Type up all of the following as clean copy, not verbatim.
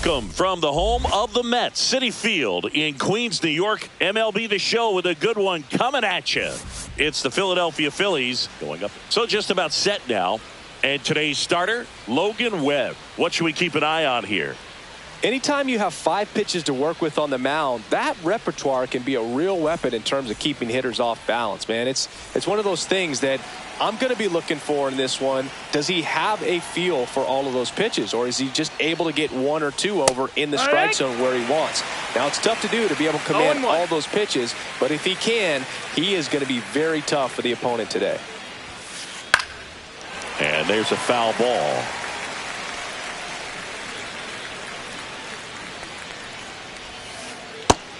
Welcome from the home of the Mets, Citi Field in Queens, New York. MLB The Show with a good one coming at you. It's the Philadelphia Phillies going up. So just about set now. And today's starter, Logan Webb. What should we keep an eye on here? Anytime you have 5 pitches to work with on the mound, that repertoire can be a real weapon in terms of keeping hitters off balance, man. It's one of those things that I'm going to be looking for in this one. Does he have a feel for all of those pitches, or is he just able to get 1 or 2 over in the strike zone where he wants? Now, it's tough to do to be able to command all those pitches, but if he can, he is going to be very tough for the opponent today. And there's a foul ball.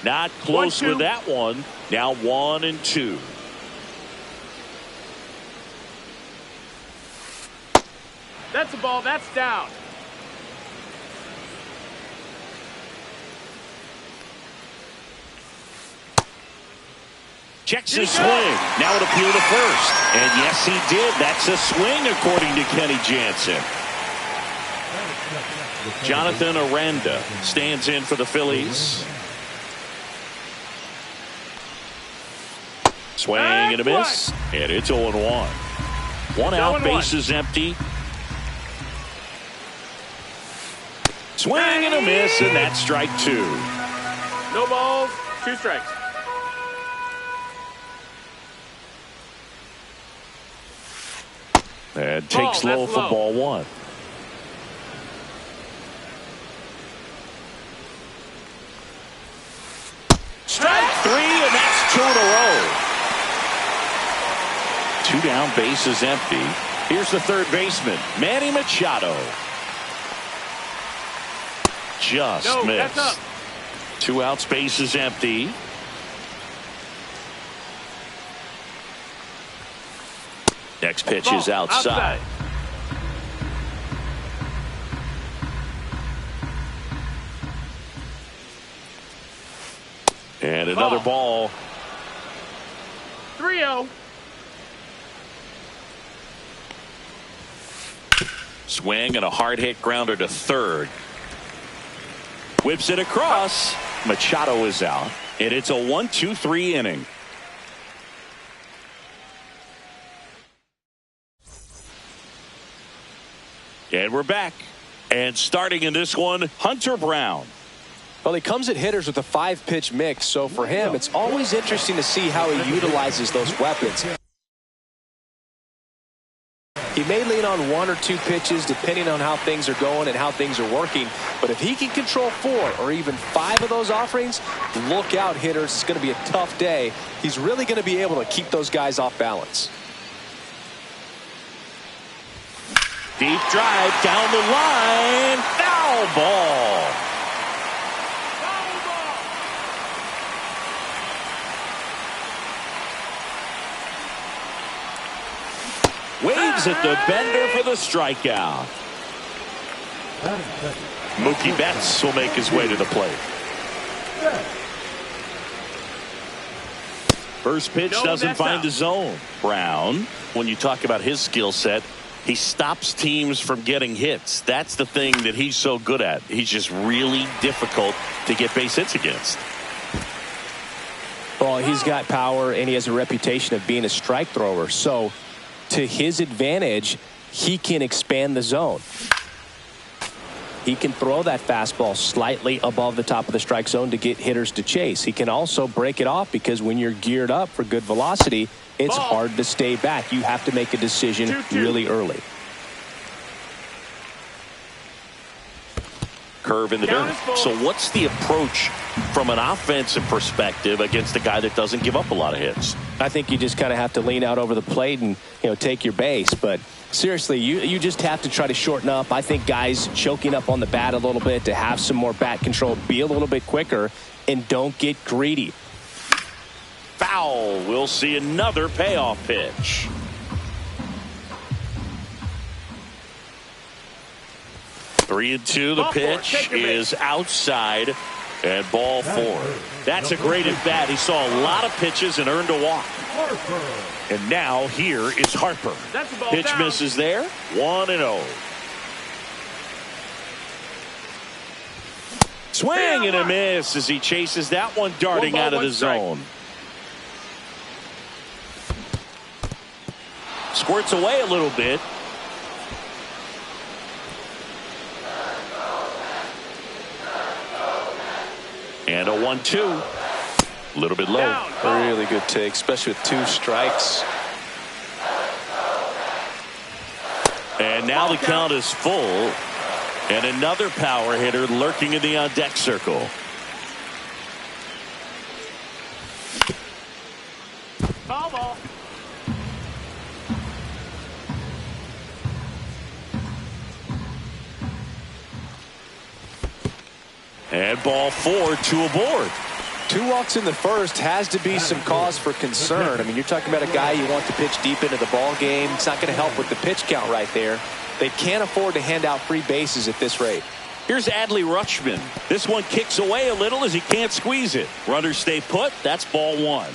Not close with that one. Now 1-2. That's a ball. That's down. Checks his swing. Now it appealed to first. And yes, he did. That's a swing, according to Kenny Jansen. Jonathan Aranda stands in for the Phillies. Swing and a miss. And it's 0-1. One out, bases empty. Swing and a miss, and that's strike 2. No balls, 2 strikes. And takes low for ball 1. Strike 3, and that's 2 in a row. 2 down, bases empty. Here's the third baseman, Manny Machado. Just missed. 2 outs, bases empty. Next pitch is outside. And another ball. 3-0. Swing and a hard hit grounder to third. Whips it across. Machado is out. And it's a 1-2-3 inning. And we're back. And starting in this one, Hunter Brown. Well, he comes at hitters with a 5-pitch mix, so for him, it's always interesting to see how he utilizes those weapons. He may lean on 1 or 2 pitches depending on how things are going and how things are working, but if he can control 4 or even 5 of those offerings, look out, hitters. It's going to be a tough day. He's really going to be able to keep those guys off balance. Deep drive down the line. Foul ball. Waves at the bender for the strikeout. Mookie Betts will make his way to the plate. First pitch doesn't find the zone. Brown, when you talk about his skill set, he stops teams from getting hits. That's the thing that he's so good at. He's just really difficult to get base hits against. Well, he's got power and he has a reputation of being a strike thrower. So to his advantage, he can expand the zone. He can throw that fastball slightly above the top of the strike zone to get hitters to chase. He can also break it off because when you're geared up for good velocity, it's hard to stay back. You have to make a decision really early. Curve in the dirt. So what's the approach from an offensive perspective against a guy that doesn't give up a lot of hits? I think you just kind of have to lean out over the plate and, take your base. But seriously, you just have to try to shorten up. I think guys choking up on the bat a little bit to have some more bat control, be a little bit quicker, and don't get greedy. Foul. We'll see another payoff pitch. Three and two. The pitch is outside and ball 4. That's a great at bat. He saw a lot of pitches and earned a walk. And now here is Harper. Pitch misses there. 1-0. Swing and a miss as he chases that one darting out of the zone. Squirts away a little bit. And a 1-2. A little bit low. Really good take, especially with 2 strikes. And now the count is full. And another power hitter lurking in the on-deck circle. Foul ball. And ball 4, 2 aboard. 2 walks in the first has to be some cause for concern. I mean, you're talking about a guy you want to pitch deep into the ball game. It's not going to help with the pitch count right there. They can't afford to hand out free bases at this rate. Here's Adley Rutschman. This one kicks away a little as he can't squeeze it. Runners stay put. That's ball 1.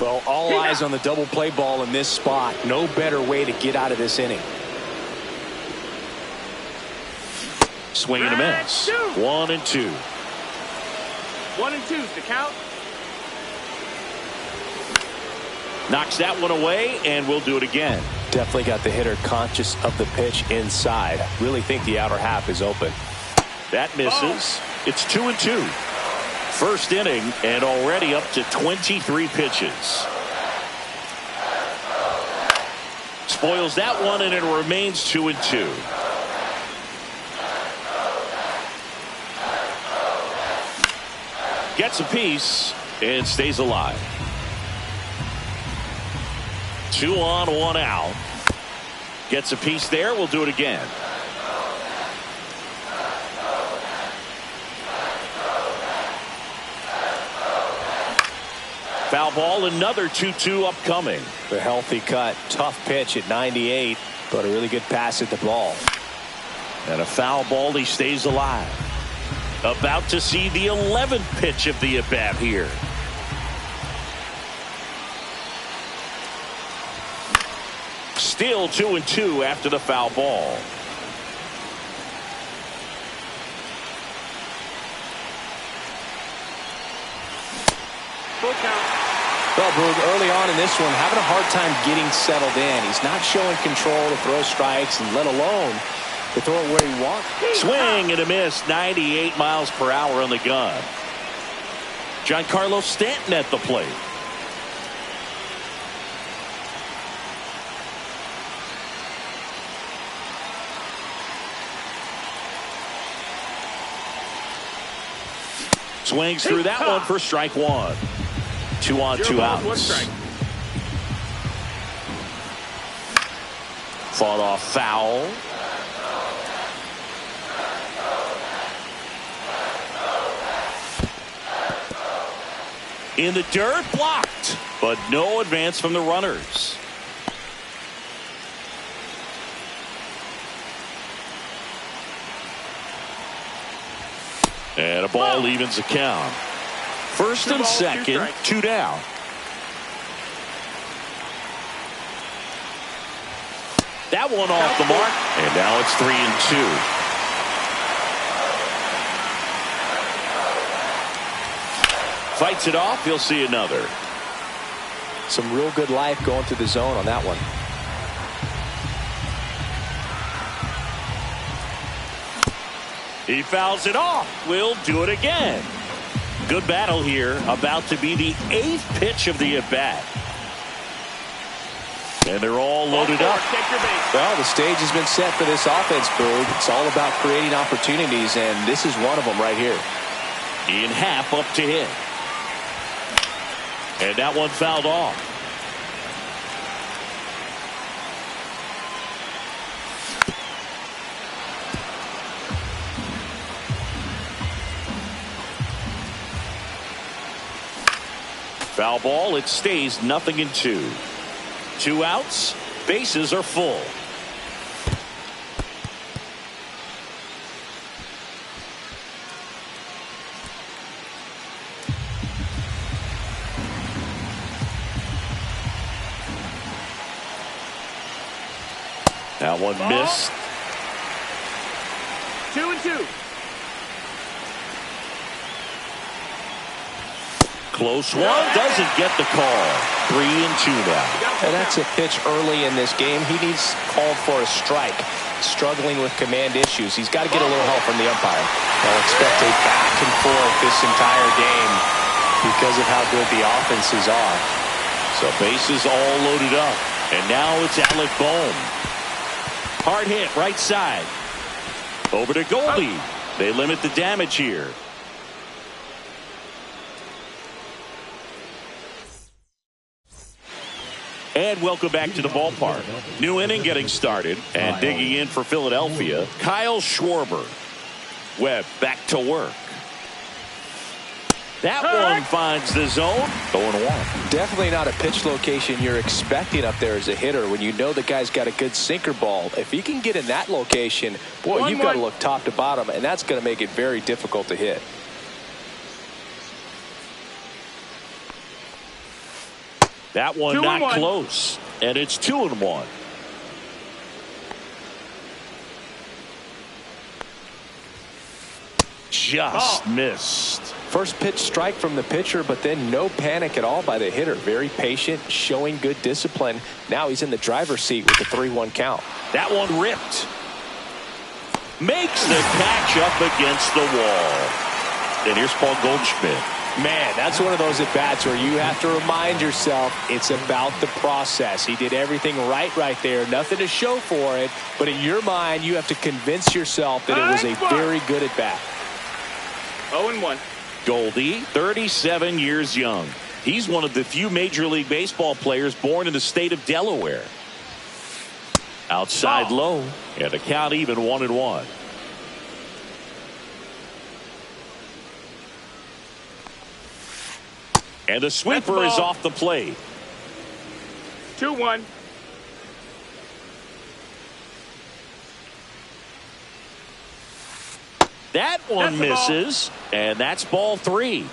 Well, all eyes on the double play ball in this spot. No better way to get out of this inning. Swing and a miss. 1-2. 1-2's the count. Knocks that one away, and we'll do it again. Definitely got the hitter conscious of the pitch inside. Really think the outer half is open. That misses. It's 2-2. First inning, and already up to 23 pitches. Spoils that one, and it remains 2-2. Gets a piece and stays alive. 2 on, 1 out. Gets a piece there. We'll do it again. Foul ball, another 2-2 upcoming. The healthy cut. Tough pitch at 98, but a really good pass at the ball. And a foul ball. He stays alive. About to see the 11th pitch of the at-bat here. Still 2-2 after the foul ball. Full count. Well, Boog, early on in this one, having a hard time getting settled in. He's not showing control to throw strikes, and let alone to throw it where he wants. Swing and a miss. 98 miles per hour on the gun. Giancarlo Stanton at the plate. Swings through that one for strike 1. 2 on, 2 outs. 1 strike. Fought off foul. In the dirt, blocked, but no advance from the runners. And a ball evens the count. First and second, 2 down. That one off the mark, and now it's 3-2. Fights it off. He'll see another. Some real good life going through the zone on that one. He fouls it off. We'll do it again. Good battle here. About to be the 8th pitch of the at-bat. And they're all loaded up. Well, the stage has been set for this offense, Boog. It's all about creating opportunities, and this is one of them right here. In half up to hit. And that one fouled off. Foul ball. It stays 0-2. 2 outs. Bases are full. That one missed. 2-2. Close one. Doesn't get the call. 3-2 now. And that's a pitch early in this game. He needs called for a strike. Struggling with command issues. He's got to get a little help from the umpire. They'll expect a back and forth this entire game because of how good the offenses are. So bases all loaded up. And now it's Alec Bohm. Hard hit right side. Over to Goldie. They limit the damage here. And welcome back to the ballpark. New inning getting started. And digging in for Philadelphia, Kyle Schwarber. Webb back to work. That one finds the zone. 0-1. Definitely not a pitch location you're expecting up there as a hitter when you know the guy's got a good sinker ball. If he can get in that location, boy, you've got to look top to bottom, and that's going to make it very difficult to hit. That one not close. And it's 2-1. Just missed. First pitch strike from the pitcher, but then no panic at all by the hitter. Very patient, showing good discipline. Now he's in the driver's seat with the 3-1 count. That one ripped. Makes the catch up against the wall. And here's Paul Goldschmidt. Man, that's one of those at-bats where you have to remind yourself it's about the process. He did everything right there. Nothing to show for it. But in your mind, you have to convince yourself that it was a very good at-bat. 0-1. Goldie, 37 years young. He's one of the few Major League Baseball players born in the state of Delaware. Outside low. And the count even 1-1. And the sweeper is off the plate. 2-1. That one misses, and that's ball 3.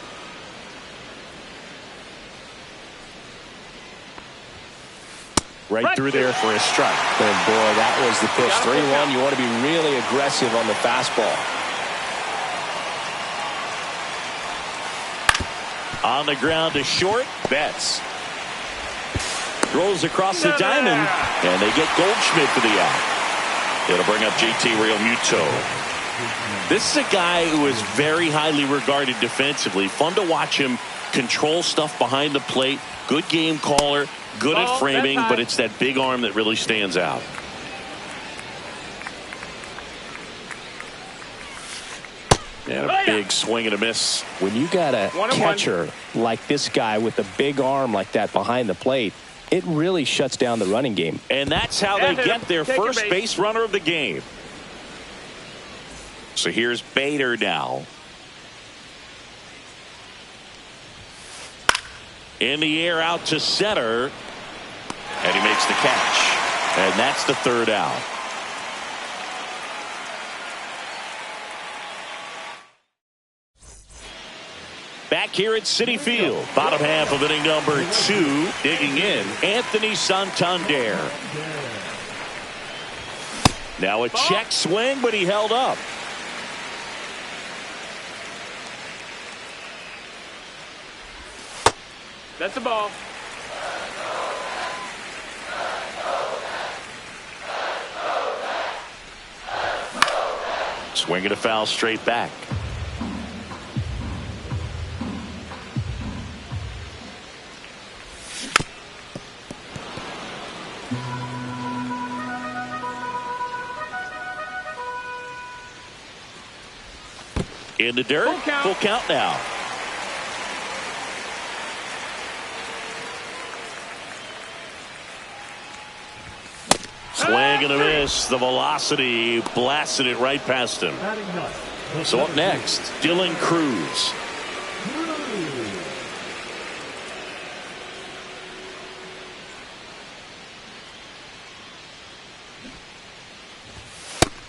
Right through there for a strike. And boy, that was the pitch. 3-1. You want to be really aggressive on the fastball. On the ground to short. Betts throws across the diamond, and they get Goldschmidt for the out. It'll bring up JT Realmuto. This is a guy who is very highly regarded defensively. Fun to watch him control stuff behind the plate. Good game caller, good at framing, but it's that big arm that really stands out. And a big swing and a miss. When you got a catcher like this guy with a big arm like that behind the plate, it really shuts down the running game. And that's how they get their first base runner of the game. So here's Bader now. In the air out to center. And he makes the catch. And that's the 3rd out. Back here at Citi Field, bottom half of inning number 2, digging in, Anthony Santander. Now a check swing, but he held up. That's the ball. Swinging a foul straight back. In the dirt. Full count now. Swing and a miss. The velocity blasted it right past him. So up next, Dylan Cruz.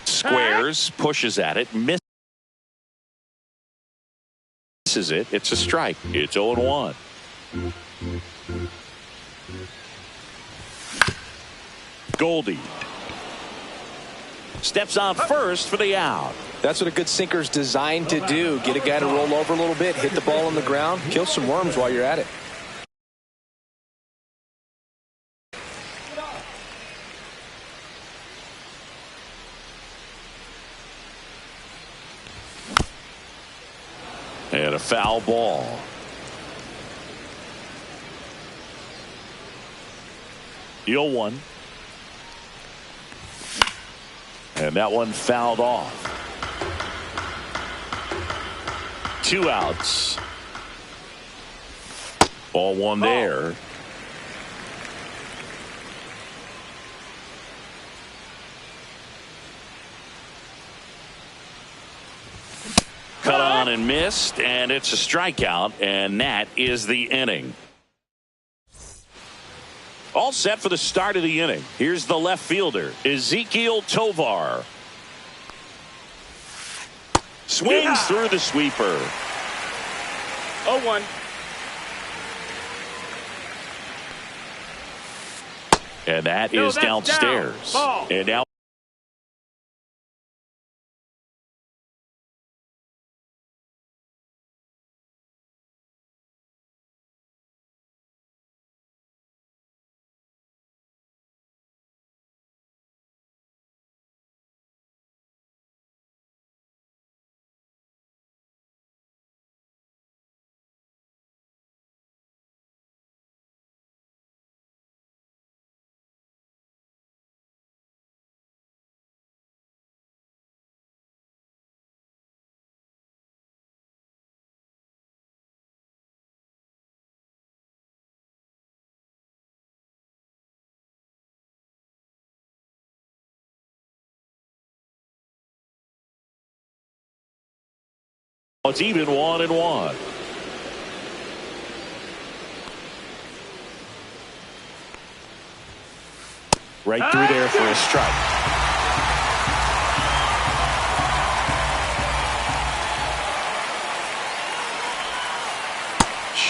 Squares, pushes at it, misses it. It's a strike. It's 0-1. Goldie. steps on first for the out. That's what a good sinker's designed to do. Get a guy to roll over a little bit, hit the ball on the ground, kill some worms while you're at it. And a foul ball. The 0-1. And that one fouled off. 2 outs. Ball one there. Cut on and missed, and it's a strikeout, and that is the inning. All set for the start of the inning. Here's the left fielder, Ezekiel Tovar. Swings through the sweeper. 0-1. And that is downstairs. Down. And now it's even 1-1. Right through there for a strike.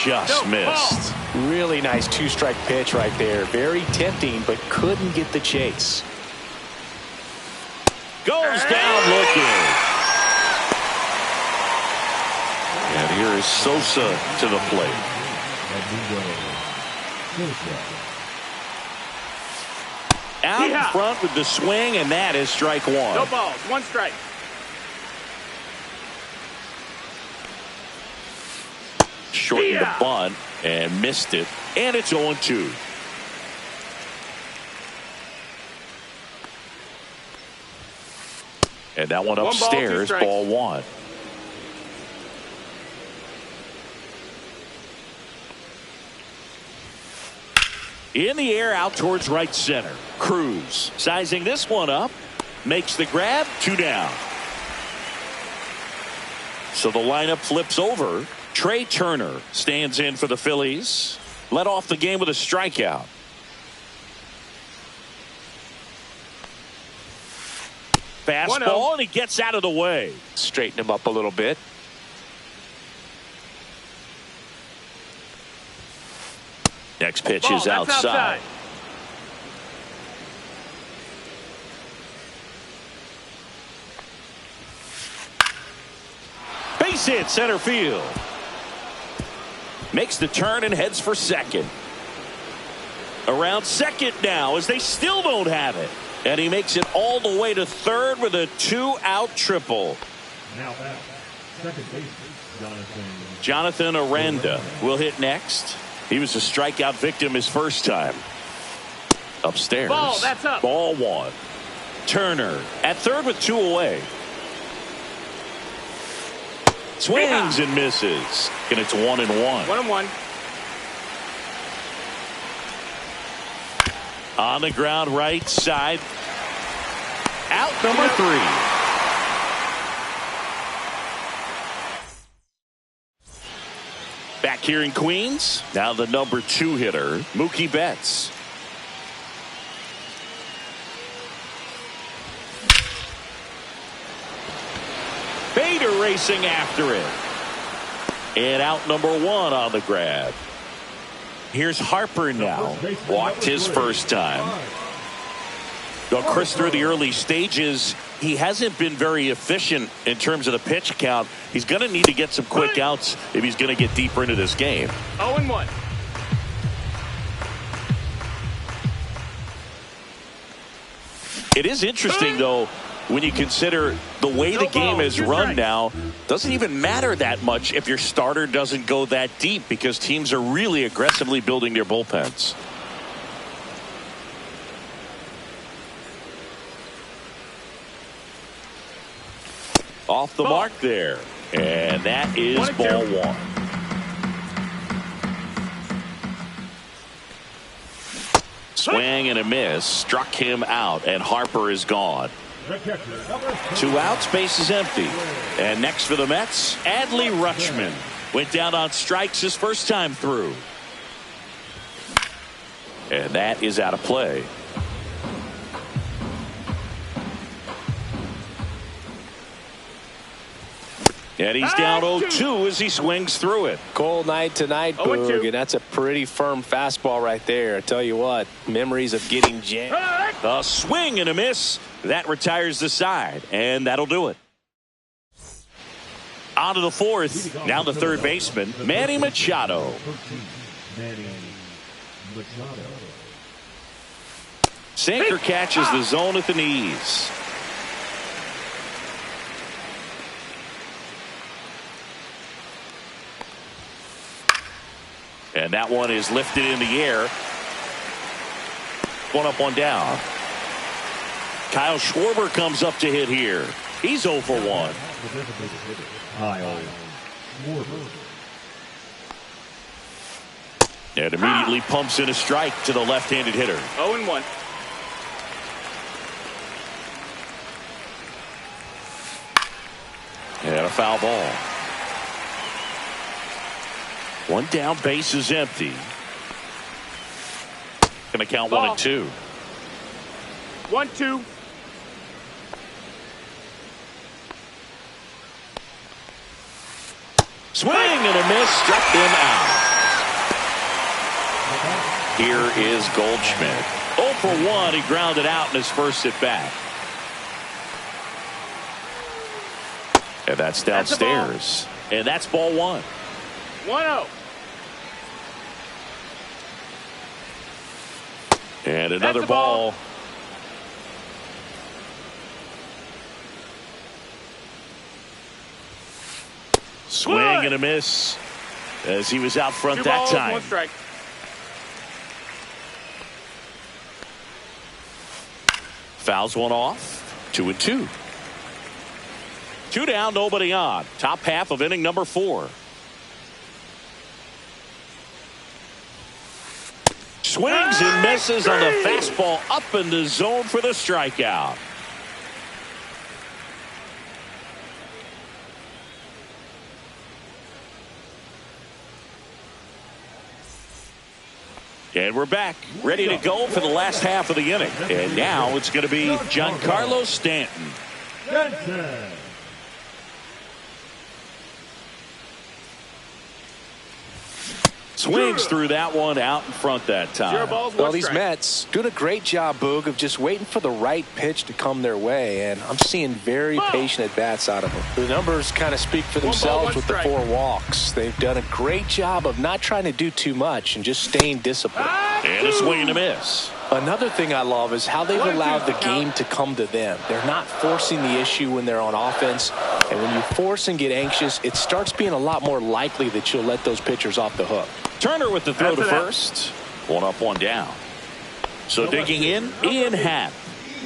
Just missed. Really nice 2-strike pitch right there. Very tempting, but couldn't get the chase. Goes down looking. And here is Sosa to the plate. Out in front with the swing, and that is strike one. No balls, 1 strike. Shortened the bunt and missed it, and it's 0-2. And that one upstairs, ball 1. In the air out towards right center. Cruz sizing this one up. Makes the grab. 2 down. So the lineup flips over. Trey Turner stands in for the Phillies. Led off the game with a strikeout. Fastball, and he gets out of the way. Straighten him up a little bit. Next pitch is outside. Base hit center field. Makes the turn and heads for second. Around second now as they still don't have it. And he makes it all the way to third with a 2-out triple. Now at second base, Jonathan Aranda will hit next. He was a strikeout victim his first time. Upstairs. Ball, that's up. Ball 1. Turner at third with 2 away. Swings and misses. And it's 1-1. 1-1. On the ground right side. Out number 3. Back here in Queens. Now the number 2 hitter, Mookie Betts. Bader racing after it. And out number 1 on the grab. Here's Harper now. Walked his first time. Well, Chris, through the early stages, he hasn't been very efficient in terms of the pitch count. He's going to need to get some quick outs if he's going to get deeper into this game. 0-1. It is interesting, though, when you consider the way the game is run now. Doesn't even matter that much if your starter doesn't go that deep, because teams are really aggressively building their bullpens. Off the mark there. And that is ball one. Swing and a miss. Struck him out, and Harper is gone. 2 outs, base is empty. And next for the Mets, Adley Rutschman. Went down on strikes his first time through. And that is out of play. And he's down 0-2 as he swings through it. Cold night tonight, Boog, and that's a pretty firm fastball right there. I tell you what, memories of getting jammed. A swing and a miss. That retires the side, and that'll do it. On to the fourth. Now the third baseman, Manny Machado. Sinker catches the zone at the knees. And that one is lifted in the air. 1 up, 1 down. Kyle Schwarber comes up to hit here. He's 0 for 1. And immediately pumps in a strike to the left-handed hitter. 0-1. And a foul ball. 1 down, base is empty. Going to count ball. 1 and 2. 1-2. Swing and a miss, struck him out. Here is Goldschmidt. 0 for 1, he grounded out in his first at bat. And that's downstairs. And that's ball 1. 1-0. And another ball. Swing and a miss as he was out front 2 that balls, time. 1 strike. Fouls one off. 2 and 2. 2 down, nobody on. Top half of inning number 4. Swings and misses on the fastball up in the zone for the strikeout. And we're back, ready to go for the last half of the inning. And now it's going to be Giancarlo Stanton. Swings through that one out in front that time. 0 balls, 1 Well, these strike. Mets doing a great job, Boog, of just waiting for the right pitch to come their way, and I'm seeing very patient at-bats out of them. The numbers kind of speak for 1 ball, themselves 1 with the strike. 4 walks. They've done a great job of not trying to do too much and just staying disciplined. And a swing and a miss. Another thing I love is how they've allowed the game to come to them. They're not forcing the issue when they're on offense, and when you force and get anxious, it starts being a lot more likely that you'll let those pitchers off the hook. Turner with the throw That's to an out. first. 1 up, 1 down. So digging in, Ian Happ.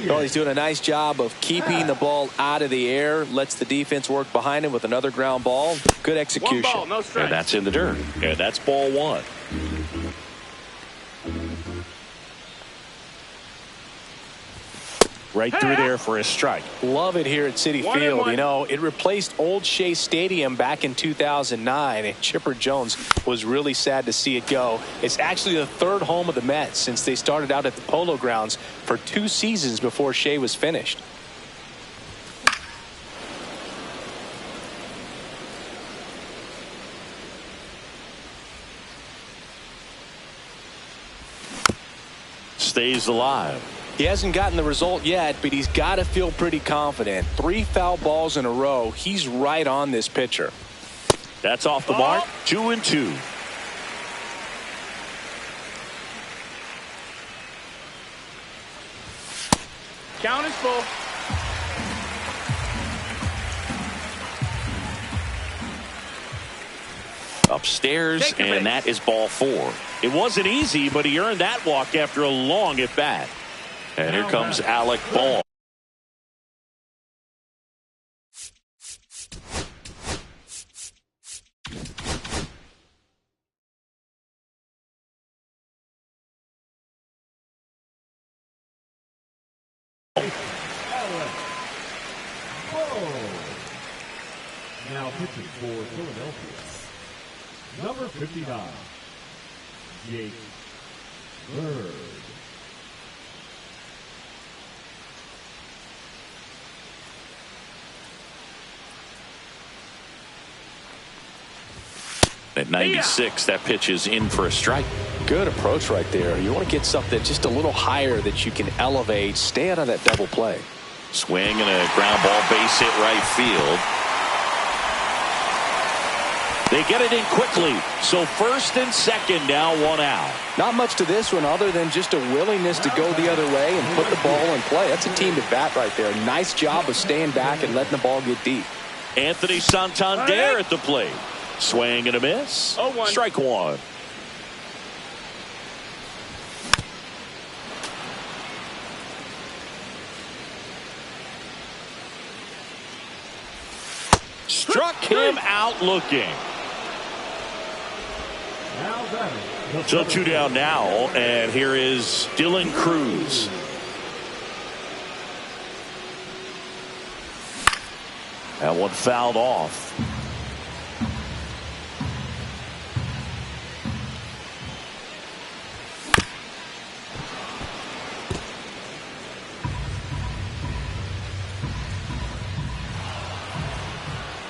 Well, he's doing a nice job of keeping the ball out of the air, lets the defense work behind him with another ground ball. Good 1 execution. ball, no strike. And that's in the dirt. And that's ball 1. Right through there for a strike. Love it here at Citi 1-1. Field. You know, it replaced Old Shea Stadium back in 2009, and Chipper Jones was really sad to see it go. It's actually the 3rd home of the Mets since they started out at the Polo Grounds for 2 seasons before Shea was finished. Stays alive. He hasn't gotten the result yet, but he's got to feel pretty confident. 3 foul balls in a row. He's right on this pitcher. That's off the mark. 2-2. Count is full. Upstairs, and that is ball 4. It wasn't easy, but he earned that walk after a long at bat. And here comes Alec Ball. Now pitching for Philadelphia, number 59, Jake Bird. At 96, that pitch is in for a strike. Good approach right there. You want to get something just a little higher that you can elevate. Stay out of that double play. Swing and a ground ball, base hit right field. They get it in quickly. So first and second now, 1 out. Not much to this one other than just a willingness to go the other way and put the ball in play. That's a team to bat right there. Nice job of staying back and letting the ball get deep. Anthony Santander at the plate. Swing and a miss. 0-1. Strike 1. Struck him out looking. So 2 down now, and here is Dylan Cruz. That one fouled off.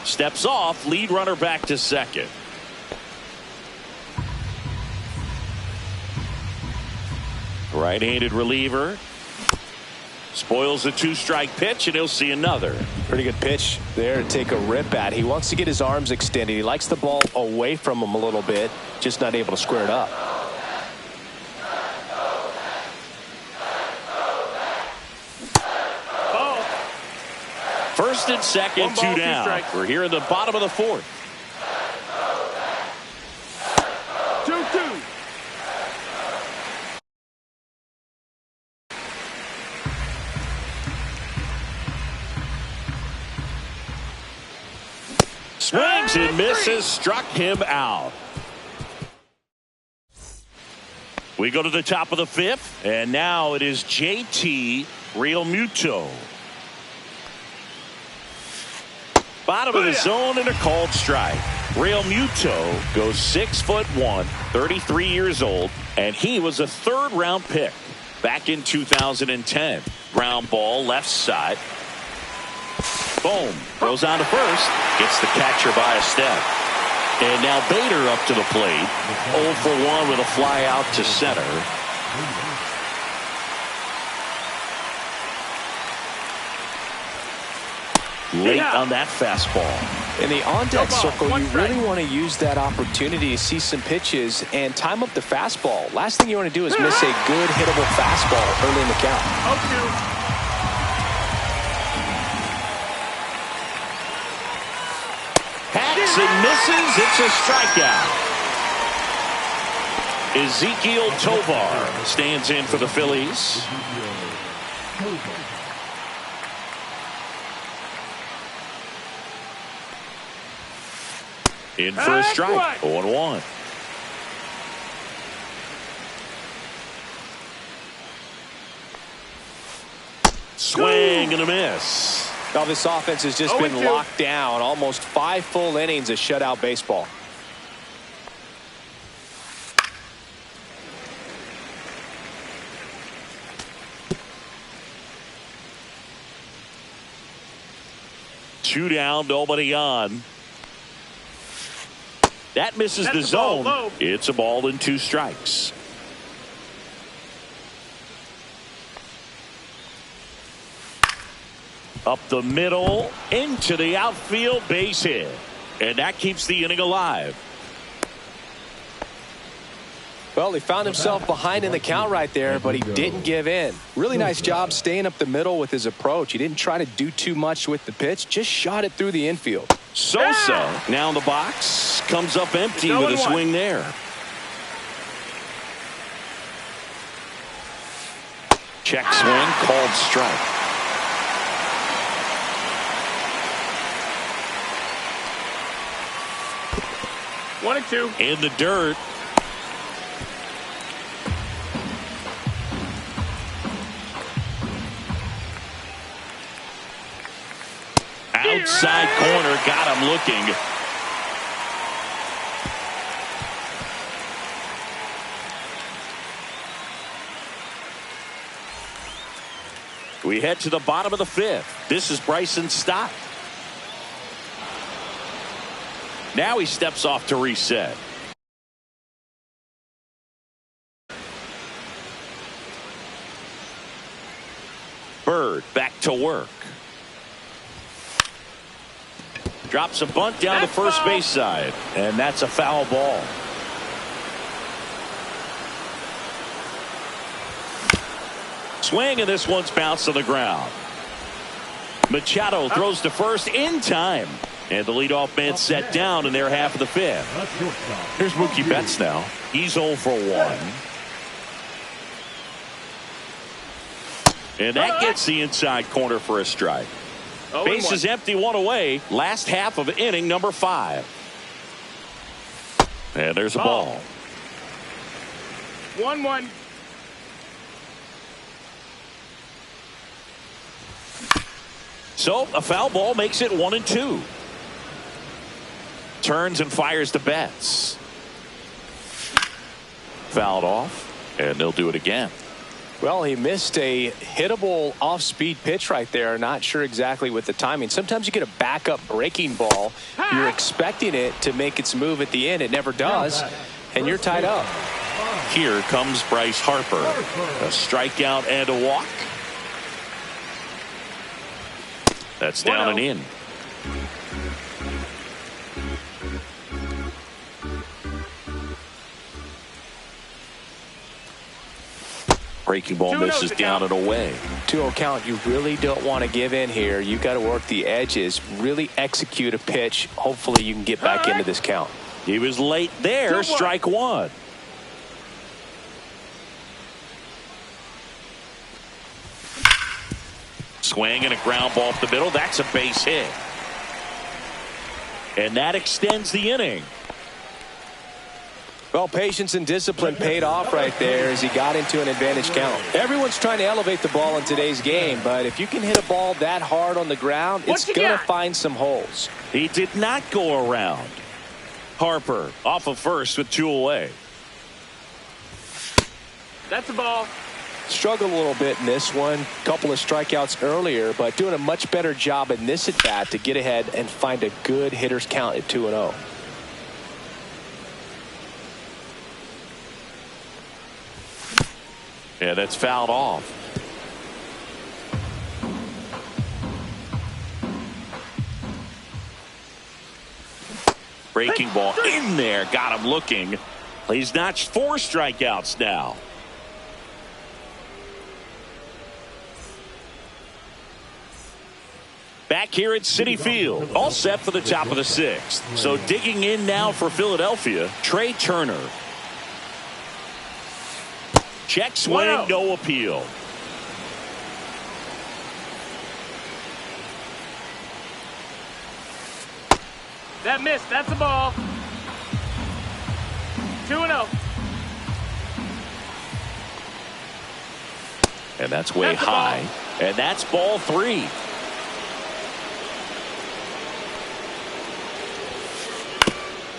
Steps off, lead runner back to second. Right-handed reliever. Spoils the 2-strike pitch, and he'll see another. Pretty good pitch there to take a rip at. He wants to get his arms extended. He likes the ball away from him a little bit, just not able to square it up. First and second, 2 down. We're here in the bottom of the 4th. 2-2. Swings and misses, struck him out. We go to the top of the 5th, and now it is JT Realmuto. Bottom of the zone and a called strike. Realmuto goes 6'1", 33 years old, and he was a 3rd-round pick back in 2010. Ground ball left side. Boom. Goes on to first. Gets the catcher by a step. And now Bader up to the plate. 0 for 1 with a fly out to center. Late on that fastball. In the on-deck circle, you really want to use that opportunity to see some pitches and time up the fastball. Last thing you want to do is miss a good hittable fastball early in the count. 0-2. Hacks and misses. It's a strikeout. Ezekiel Tovar stands in for the Phillies. In for a strike. 0-1. Swing and a miss. Now this offense has just been locked down. Almost 5 full innings of shutout baseball. Two down, nobody on. That misses the zone. It's a ball and 2 strikes. Up the middle, into the outfield, base hit. And that keeps the inning alive. Well, he found himself behind in the count right there, but he didn't give in. Really nice job staying up the middle with his approach. He didn't try to do too much with the pitch, just shot it through the infield. Sosa now in the box, comes up empty with a swing there. Check swing, called strike. 1-2. In the dirt. Outside corner, got him looking. We head to the bottom of the fifth. This is Bryson Stott. Now he steps off to reset. Bird back to work. Drops a bunt down the first base side, and that's a foul ball. Swing, and this one's bounced to the ground. Machado throws to first in time, and the leadoff man set down in their half of the fifth. Here's Mookie Betts now. He's 0 for 1. And that gets the inside corner for a strike. Base is empty, one away. Last half of inning number 5. And there's a ball. 1-1. So a foul ball makes it 1-2. Turns and fires to Betts. Fouled off, and they'll do it again. Well, he missed a hittable off-speed pitch right there. Not sure exactly with the timing. Sometimes you get a backup breaking ball. You're expecting it to make its move at the end. It never does, and you're tied up. Here comes Bryce Harper. A strikeout and a walk. That's down and in. Breaking ball misses down and away. 2-0 count. You really don't want to give in here. You got to work the edges, really execute a pitch. Hopefully you can get back into this count. He was late there. Strike one. Swing and a ground ball up the middle. That's a base hit. And that extends the inning. Well, patience and discipline paid off right there as he got into an advantage count. Everyone's trying to elevate the ball in today's game, but if you can hit a ball that hard on the ground, it's going to find some holes. He did not go around. Harper off of first with 2 away. That's a ball. Struggled a little bit in this one. Couple of strikeouts earlier, but doing a much better job in this at bat to get ahead and find a good hitter's count at 2-0. Yeah, that's fouled off. Breaking ball in there. Got him looking. He's notched 4 strikeouts now. Back here at Citi Field. All set for the top of the 6th. So digging in now for Philadelphia, Trey Turner. Check swing, no appeal. That missed. That's a ball. 2-0. And that's way high. And that's ball 3.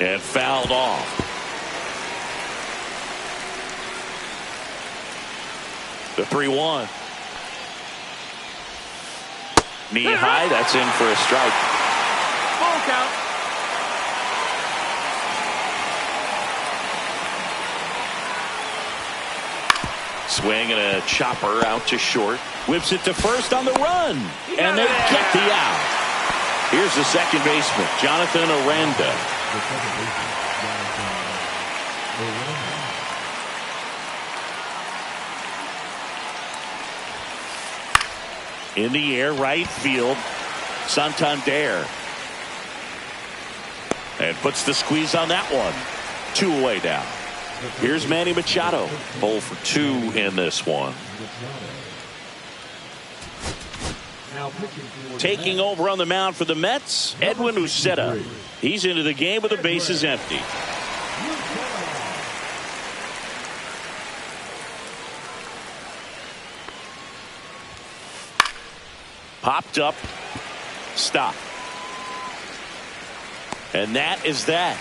And fouled off. The 3-1. Knee high. That's in for a strike. Full count. Swing and a chopper out to short. Whips it to first on the run. And they get the out. Here's the second baseman, Jonathan Aranda. In the air, right field, Santander. And puts the squeeze on that one. 2 away now. Here's Manny Machado. 0 for 2 in this one. Taking over on the mound for the Mets, Edwin Uceta. He's into the game with the bases empty. Popped up. Stop. And that is that.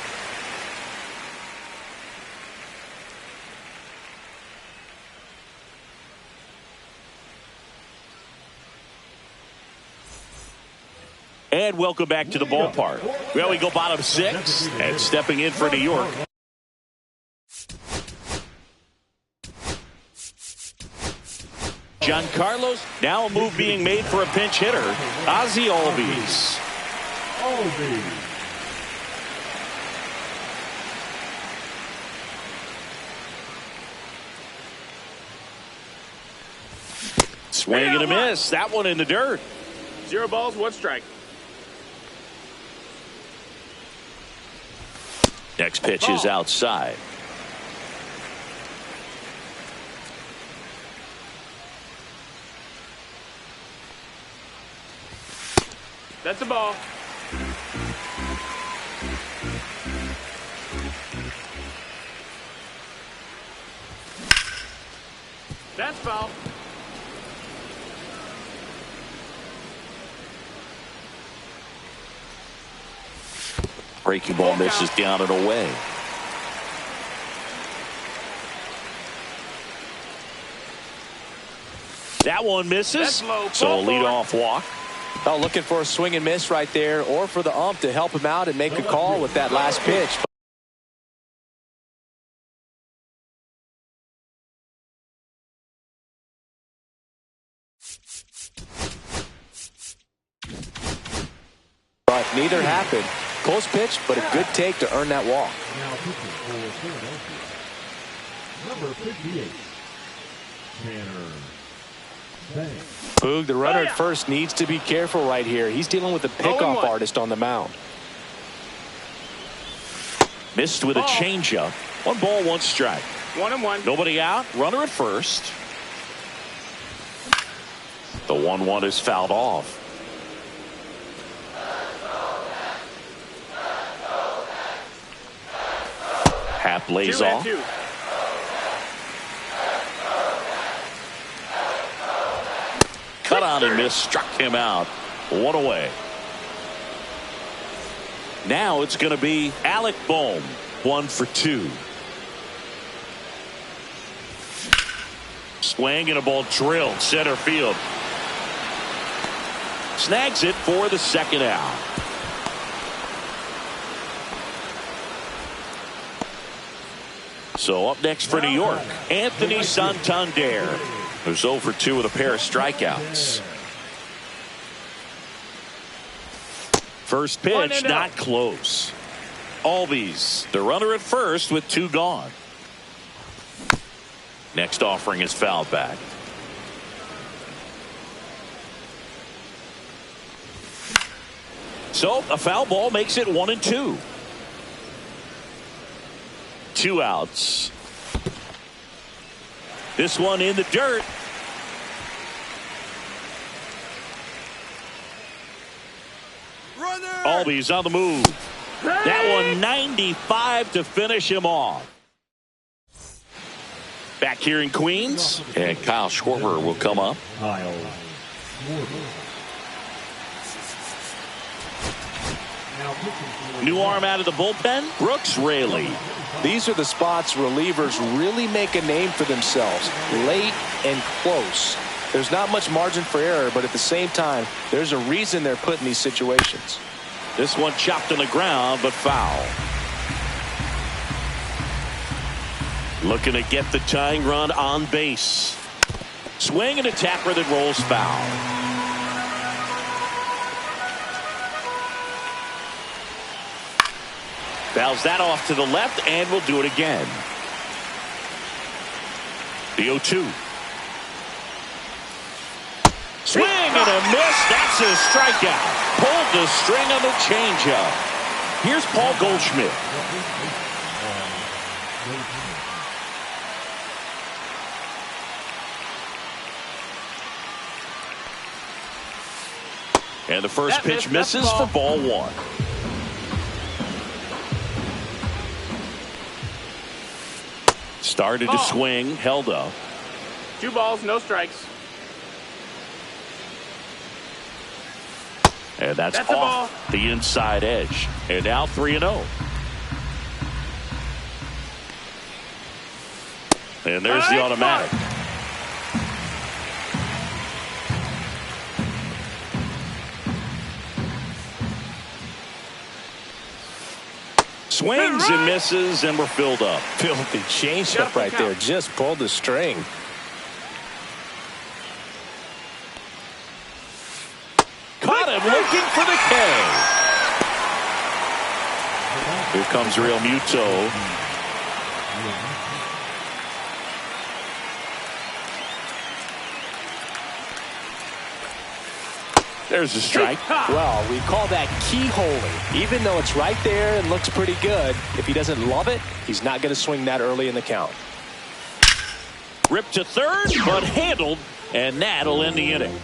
And welcome back to the ballpark. Well, we go bottom 6, and stepping in for New York. Giancarlo's now a move being made for a pinch hitter. Ozzie Albies. Swing and a miss. That one in the dirt. 0 balls, 1 strike. Next pitch is outside. That's a ball. That's foul. Breaking ball misses down and away. That one misses. So a leadoff walk. Oh, looking for a swing and miss right there, or for the ump to help him out and make a call with that last pitch. But neither happened. Close pitch, but a good take to earn that walk. Now pitching for Philadelphia, number 58, Tanner Banks. Boog, the runner at first needs to be careful right here. He's dealing with a pickoff artist on the mound. Missed with a changeup. 1 ball, 1 strike. 1-1. Nobody out. Runner at first. The 1-1 is fouled off. Hap lays off. 2-2. Cut on and miss. Struck him out. 1 away. Now it's going to be Alec Bohm. 1 for 2. Swing and a ball drilled center field. Snags it for the second out. So up next for New York, Anthony Santander, who's 0 for 2 with a pair of strikeouts. First pitch, not close. Albies, the runner at first with 2 gone. Next offering is fouled back. So a foul ball makes it 1-2. 2 outs. This one in the dirt. Albies on the move. That one 95 to finish him off. Back here in Queens, and Kyle Schwarber will come up. Kyle Schwarber. Now pitching for New arm out of the bullpen, Brooks Raley. These are the spots relievers really make a name for themselves. Late and close. There's not much margin for error, but at the same time, there's a reason they're put in these situations. This one chopped on the ground, but foul. Looking to get the tying run on base. Swing and a tapper that rolls foul. Fouls that off to the left, and we'll do it again. The 0-2. Swing and a miss. That's a strikeout. Pulled the string on the changeup. Here's Paul Goldschmidt. And the first pitch misses for ball one. Started to swing, held up. 2 balls, no strikes. And that's off the inside edge. And now 3-0. And there's the automatic. Swings and misses, and we're filled up. Filthy changeup right there. Just pulled the string. Caught him looking for the K. Here comes Real Muto. There's a strike. Well, we call that keyholing. Even though it's right there and looks pretty good, if he doesn't love it, he's not going to swing that early in the count. Ripped to third, but handled, and that'll end the inning.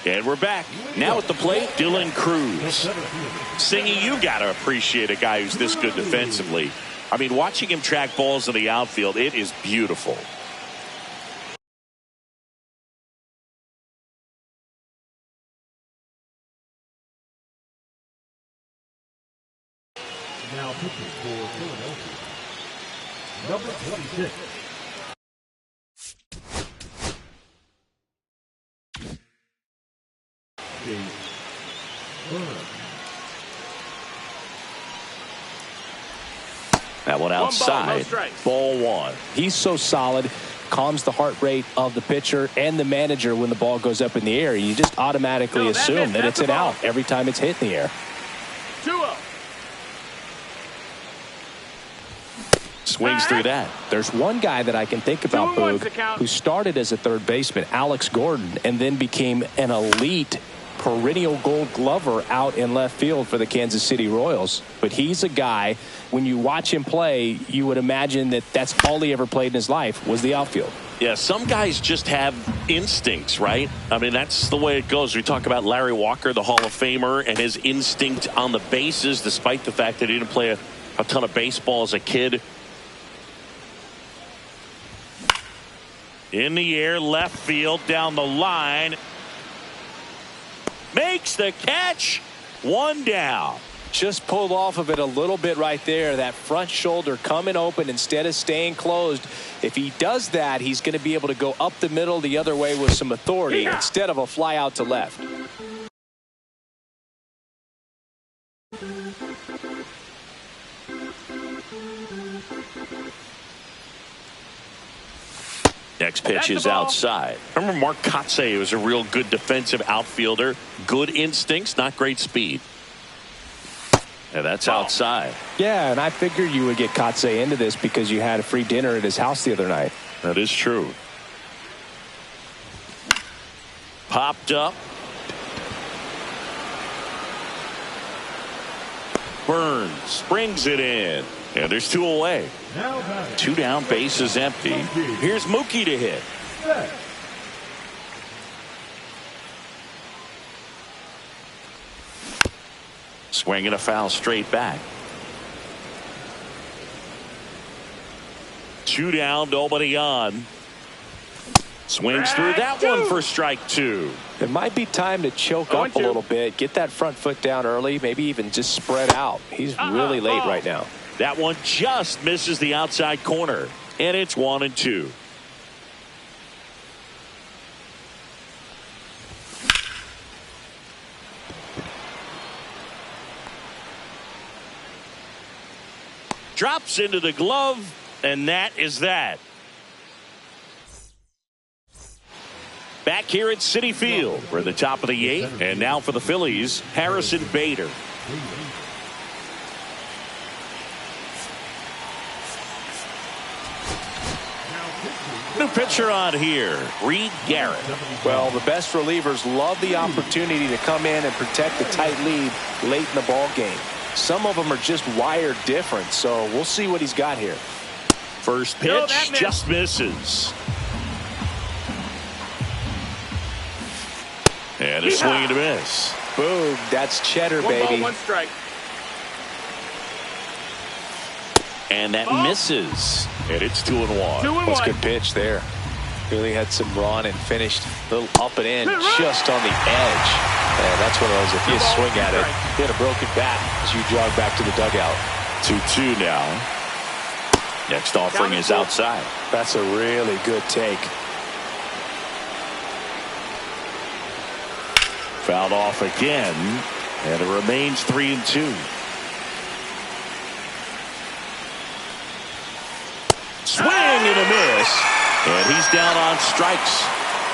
And we're back. Now at the plate, Dylan Cruz. Singy, you got to appreciate a guy who's this good defensively. I mean, watching him track balls in the outfield, it is beautiful. Now pitching for Philadelphia, number 26. Chase Burns. That one outside. Ball one. He's so solid, calms the heart rate of the pitcher and the manager when the ball goes up in the air. You just automatically assume that it's an out every time it's hit in the air. 2-0. Swings through that. There's one guy that I can think about, Boog, who started as a third baseman, Alex Gordon, and then became an elite perennial Gold Glover out in left field for the Kansas City Royals. But he's a guy, when you watch him play, you would imagine that that's all he ever played in his life was the outfield. Yeah, some guys just have instincts, right? I mean, that's the way it goes. We talk about Larry Walker, the Hall of Famer, and his instinct on the bases, despite the fact that he didn't play a ton of baseball as a kid. In the air, left field, down the line. Makes the catch. One down. Just pulled off of it a little bit right there. That front shoulder coming open instead of staying closed. If he does that, he's going to be able to go up the middle the other way with some authority instead of a fly out to left. Next pitch is outside. Remember Mark Kotsay was a real good defensive outfielder. Good instincts, not great speed. And that's outside. Yeah, and I figured you would get Kotsay into this because you had a free dinner at his house the other night. That is true. Popped up. Burns brings it in. And there's 2 away. 2 down, base is empty. Here's Mookie to hit. Swinging a foul straight back. 2 down, nobody on. Swings through that one for strike 2. It might be time to choke up a little bit, get that front foot down early, maybe even just spread out. He's really late right now. That one just misses the outside corner, and it's 1-2. Drops into the glove, and that is that. Back here at Citi Field, we're at the top of the 8th, and now for the Phillies, Harrison Bader. New pitcher on here, Reed Garrett. Well, the best relievers love the opportunity to come in and protect the tight lead late in the ball game. Some of them are just wired different, so we'll see what he's got here. First pitch just misses. And a swing and a miss. Boom, that's cheddar, One baby. ball, one strike. And that misses. And it's 2-1. 2-1. That's a good pitch there. Really had some run and finished a little up and in just on the edge. And that's one of those, if you swing at it, you hit a broken bat as you jog back to the dugout. 2-2 now. Next offering is outside. That's a really good take. Fouled off again, and it remains 3-2. Swing and a miss, and he's down on strikes,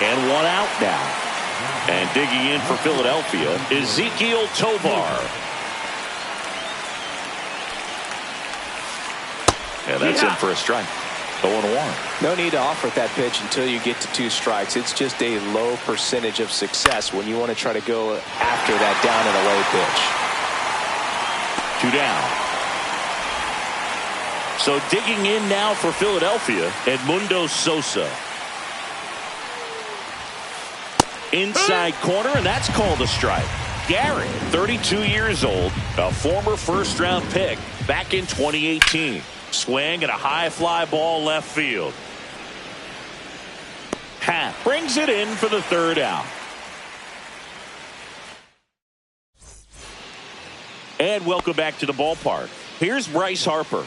and 1 out now. And digging in for Philadelphia, Ezekiel Tovar. And that's in for a strike. 0-1. No need to offer that pitch until you get to 2 strikes. It's just a low percentage of success when you want to try to go after that down and away pitch. 2 down. So digging in now for Philadelphia, Edmundo Sosa. Inside corner, and that's called a strike. Garrett, 32 years old, a former first-round pick back in 2018. Swing and a high fly ball left field. Happ brings it in for the 3rd out. And welcome back to the ballpark. Here's Bryce Harper.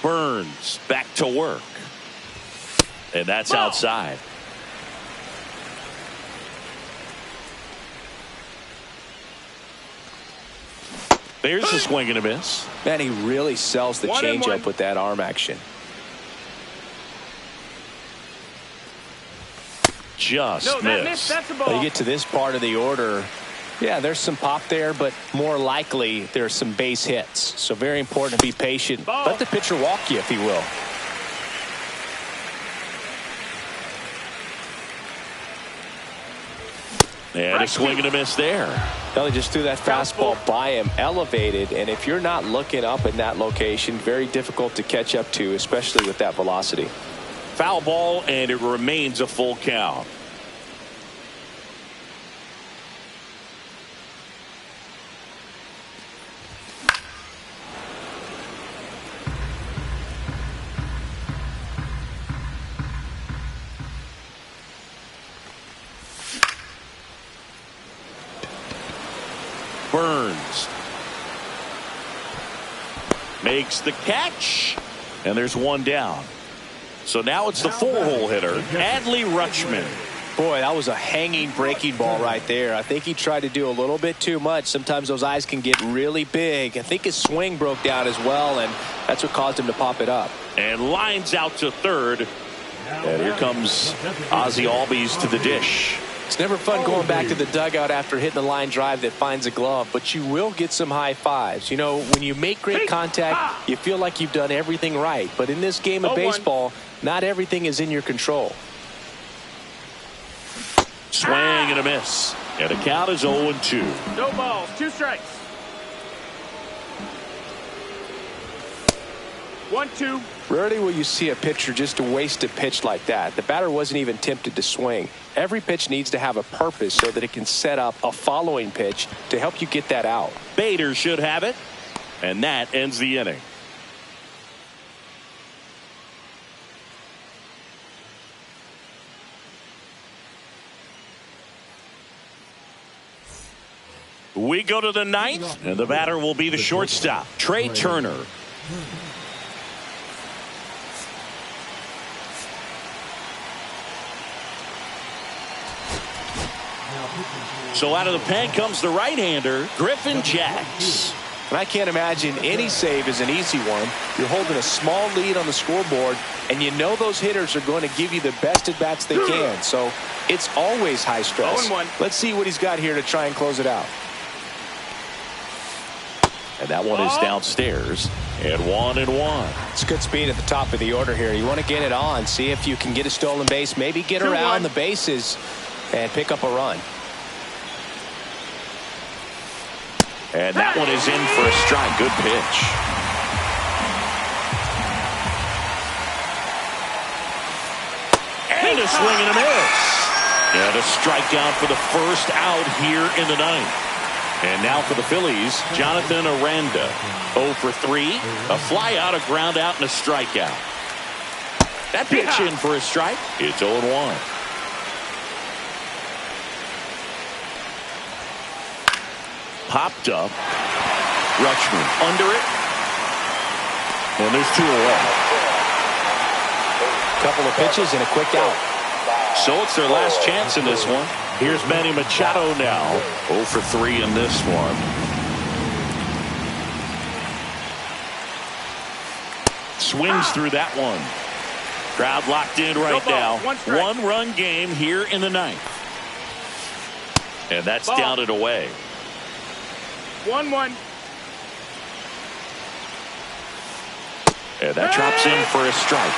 Burns back to work. And that's outside. There's a swing and a miss. Man, he really sells the changeup with that arm action. Just missed. That's a ball. Well, you get to this part of the order. Yeah, there's some pop there, but more likely there's some base hits. So very important to be patient. Let the pitcher walk you, if he will. And a swing and a miss there. They just threw that fastball by him, elevated, and if you're not looking up in that location, very difficult to catch up to, especially with that velocity. Foul ball, and it remains a full count. Burns makes the catch, and there's 1 down. So now it's the 4-hole hitter, Adley Rutschman. Boy, that was a hanging breaking ball right there. I think he tried to do a little bit too much. Sometimes those eyes can get really big. I think his swing broke down as well, and that's what caused him to pop it up. And lines out to 3rd. And here comes Ozzie Albies to the dish. It's never fun going back to the dugout after hitting a line drive that finds a glove, but you will get some high fives. You know, when you make great contact, you feel like you've done everything right. But in this game of baseball, not everything is in your control. Swing and a miss. And the count is 0-2. No balls, 2 strikes. 1-2. Rarely will you see a pitcher just waste a pitch like that. The batter wasn't even tempted to swing. Every pitch needs to have a purpose so that it can set up a following pitch to help you get that out. Bader should have it. And that ends the inning. We go to the 9th, and the batter will be the shortstop, Trey Turner. So out of the pen comes the right-hander, Griffin Jacks. And I can't imagine any save is an easy one. You're holding a small lead on the scoreboard, and you know those hitters are going to give you the best at-bats they can. So it's always high stress. 0-1. Let's see what he's got here to try and close it out. And that one is downstairs. And 1-1. It's good speed at the top of the order here. You want to get it on, see if you can get a stolen base, maybe get around the bases and pick up a run. And that one is in for a strike. Good pitch. And a swing and a miss. And a strikeout for the first out here in the ninth. And now for the Phillies, Jonathan Aranda. 0 for 3. A fly out, a ground out, and a strikeout. That pitch in for a strike. It's 0-1. Popped up. Rutschman under it. And there's 2 away. Couple of pitches and a quick out. So it's their last chance in this one. Here's Manny Machado now. 0 for 3 in this one. Swings through that one. Crowd locked in right now. 1-run game here in the ninth. And that's down and away. 1-1. And that drops in for a strike.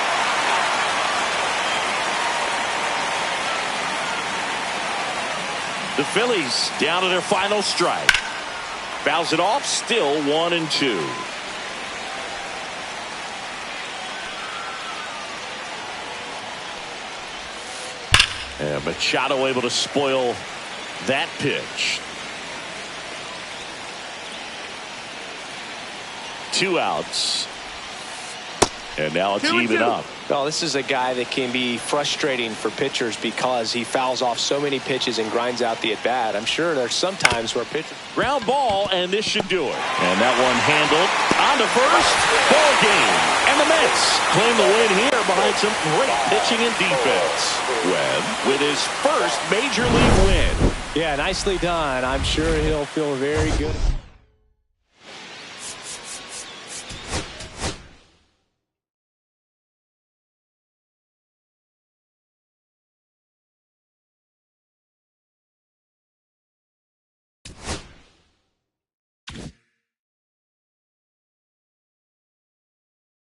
The Phillies down to their final strike. Fouls it off, still 1-2. And Machado able to spoil that pitch. 2 outs. And now it's even up. Well, this is a guy that can be frustrating for pitchers because he fouls off so many pitches and grinds out the at-bat. I'm sure there's some times where pitchers... Ground ball, and this should do it. And that one handled on to first. Ball game. And the Mets claim the win here behind some great pitching and defense. Webb with his first major league win. Yeah, nicely done. I'm sure he'll feel very good.